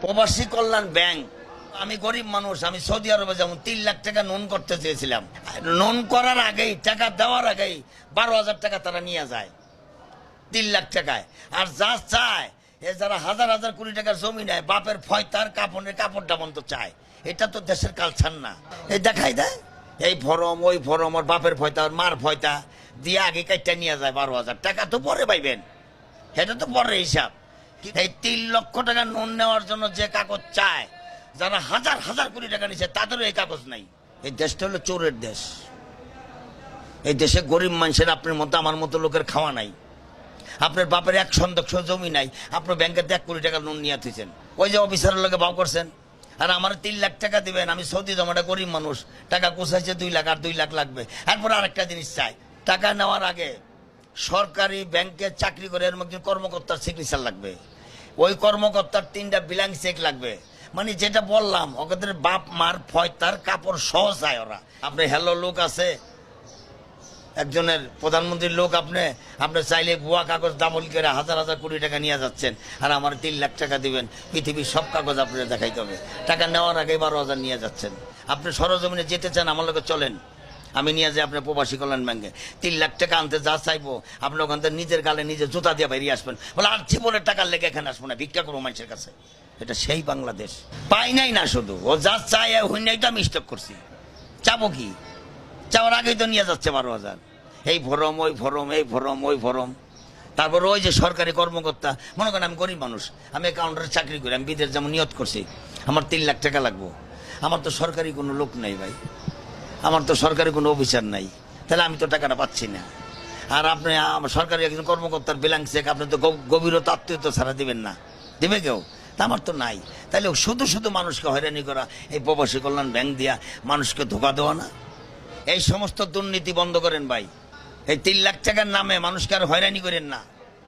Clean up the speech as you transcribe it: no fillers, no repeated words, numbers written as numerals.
প্রবাসী কল্যাণ ব্যাংক, আমি গরিব মানুষ, আমি সৌদি আরবে যেমন 3 লাখ টাকা লোন করতে চেয়েছিলাম। লোন করার আগেই, টাকা দেওয়ার আগেই 12,000 টাকা তারা নিয়ে যায় 3 লাখ টাকায়। আর যা চায়, এ যারা হাজার হাজার কোটি টাকার জমি নেয়, বাপের ফয়তার কাপড়টা বন্ধ চায়। এটা তো দেশের কালচার না। এই দেখাই দেয় এই ফরম, ওই ফরম, ওর বাপের ফয়তা, ওর মার ফয়তা দিয়ে আগে কাইটা নিয়ে যায় 12,000 টাকা। তো পরে পাইবেন, এটা তো পরে হিসাব। এই 3 লক্ষ টাকা লোন নেওয়ার জন্য যে কাগজ চায়, যারা হাজার হাজার কোটি টাকা নিচ্ছে তাদেরও এই কাগজ নাই। এই দেশটা হলো চোরের দেশ। এই দেশে গরিব মানুষের, আপনার মতো আমার মতো লোকের খাওয়া নাই। আপনার বাপের 1 শতাংশ জমি নাই, আপনার ব্যাংকের 1 কোটি টাকা লোন নিয়ে তুইছেন। ওই যে অফিসারের লোকে ভাও করছেন, আর আমার 3 লাখ টাকা দিবেন। আমি সৌদি জমাটা গরিব মানুষ, টাকা কোথাইছে 2 লাখ, আর 2 লাখ লাগবে। এরপর আরেকটা জিনিস চাই, টাকা নেওয়ার আগে সরকারি ব্যাংকে চাকরি করে এরকম একজন কর্মকর্তার সিগনেচার লাগবে। ওই কর্মকর্তার 3টা ব্ল্যাঙ্ক চেক লাগবে। মানে যেটা বললাম, ওদের বাপ মার ফয়তার কাপড় সহ চায় ওরা। আপনার হ্যালো লোক আছে, একজনের প্রধানমন্ত্রীর লোক, আপনি চাইলে ভুয়া কাগজ ডাবল করে হাজার হাজার কোটি টাকা নিয়ে যাচ্ছেন। আর আমার 3 লাখ টাকা দিবেন, পৃথিবীর সব কাগজ আপনার দেখাইতে হবে। টাকা নেওয়ার আগে 12,000 নিয়ে যাচ্ছেন। আপনি সরজমিনে যেতে চান, আমার লোকে চলেন, আমি নিয়ে যাই আপনার প্রবাসী কল্যাণ ব্যাংকে। 3 লাখ টাকা আনতে যা চাইবো, আপনি ওখান থেকে নিজের গালে নিজে জুতা দিয়ে বেরিয়ে আসবেন। বলে আর জীবনের টাকার লেগে এখানে আসবো না, ভিক্ষা করবো মানুষের কাছে। এটা সেই বাংলাদেশ। পাই নাই না, শুধু ও যা চাই হইনাই তো আমি স্টক করছি। চাবো কি? চাওয়ার আগেই তো নিয়ে যাচ্ছে 12,000। এই ফরম, ওই ফরম, এই ফরম, ওই ফরম। তারপর ওই যে সরকারি কর্মকর্তা, মনে করেন আমি গরিব মানুষ, আমি অ্যাকাউন্টারে চাকরি করি, আমি বিদেশ যেমন নিয়ত করছি, আমার 3 লাখ টাকা লাগবো। আমার তো সরকারি কোনো লোক নাই ভাই, আমার তো সরকারি কোনো অফিসার নাই, তাহলে আমি তো টাকাটা পাচ্ছি না। আর আপনি সরকারি একজন কর্মকর্তার ব্ল্যাঙ্ক চেক আপনি তো গভীরতা আত্মীয়তা ছাড়া দিবেন না, দিবে কেউ? তা আমার তো নাই। তাহলে শুধু শুধু মানুষকে হয়রানি করা, এই প্রবাসী কল্যাণ ব্যাংক দিয়া মানুষকে ধোকা দেওয়া না? এই সমস্ত দুর্নীতি বন্ধ করেন ভাই। এই 3 লাখ টাকার নামে মানুষকে আর হয়রানি করেন না।